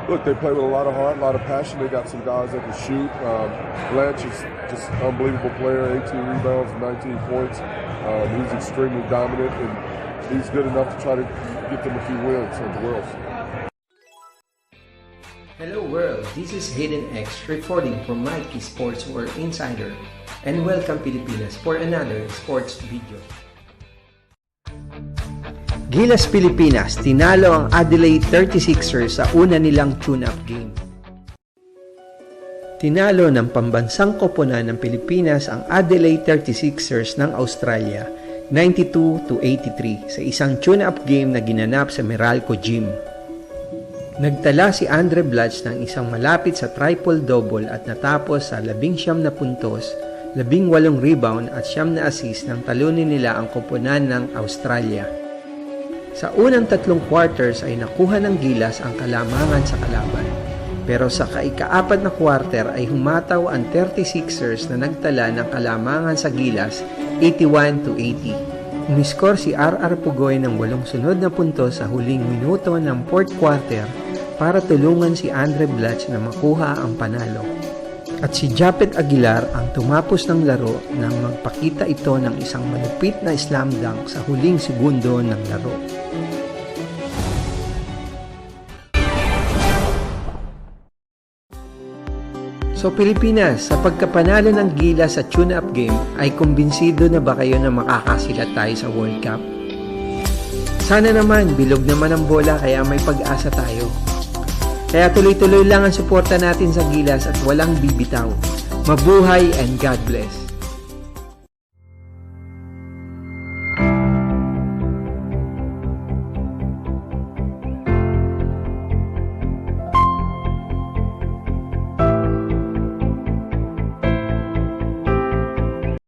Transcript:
look, they play with a lot of heart, a lot of passion. They got some guys that can shoot. Blanche is just an unbelievable player, 18 rebounds, 19 points. He's extremely dominant, and he's good enough to try to get them a few wins at the Worlds. Hello world, this is Hayden X reporting from Mikey Sports World Insider, and welcome Pilipinas for another sports video. Gilas Pilipinas, tinalo ang Adelaide 36ers sa una nilang tune-up game. Tinalo ng pambansang koponan ng Pilipinas ang Adelaide 36ers ng Australia 92-83 sa isang tune-up game na ginanap sa Meralco Gym. Nagtala si Andre Blatch ng isang malapit sa triple-double at natapos sa 19 na puntos, 18 rebound at 9 na assist nang talunin nila ang koponan ng Australia. Sa unang 3 quarters ay nakuha ng Gilas ang kalamangan sa kalaban. Pero sa ika-4 na quarter ay humataw ang 36ers na nagtala ng kalamangan sa Gilas 81-80. Umiskor si R.R. Pugoy ng 8 sunod na puntos sa huling minuto ng 4th quarter para tulungan si Andre Blatch na makuha ang panalo. At si Japet Aguilar ang tumapos ng laro nang magpakita ito ng isang malupit na slam dunk sa huling segundo ng laro. So Pilipinas, sa pagkapanalo ng Gilas sa tune-up game, ay kumbinsido na ba kayo na makakasilat tayo sa World Cup? Sana naman, bilog naman ang bola kaya may pag-asa tayo. Kaya tuloy-tuloy lang ang suporta natin sa Gilas at walang bibitaw. Mabuhay and God bless!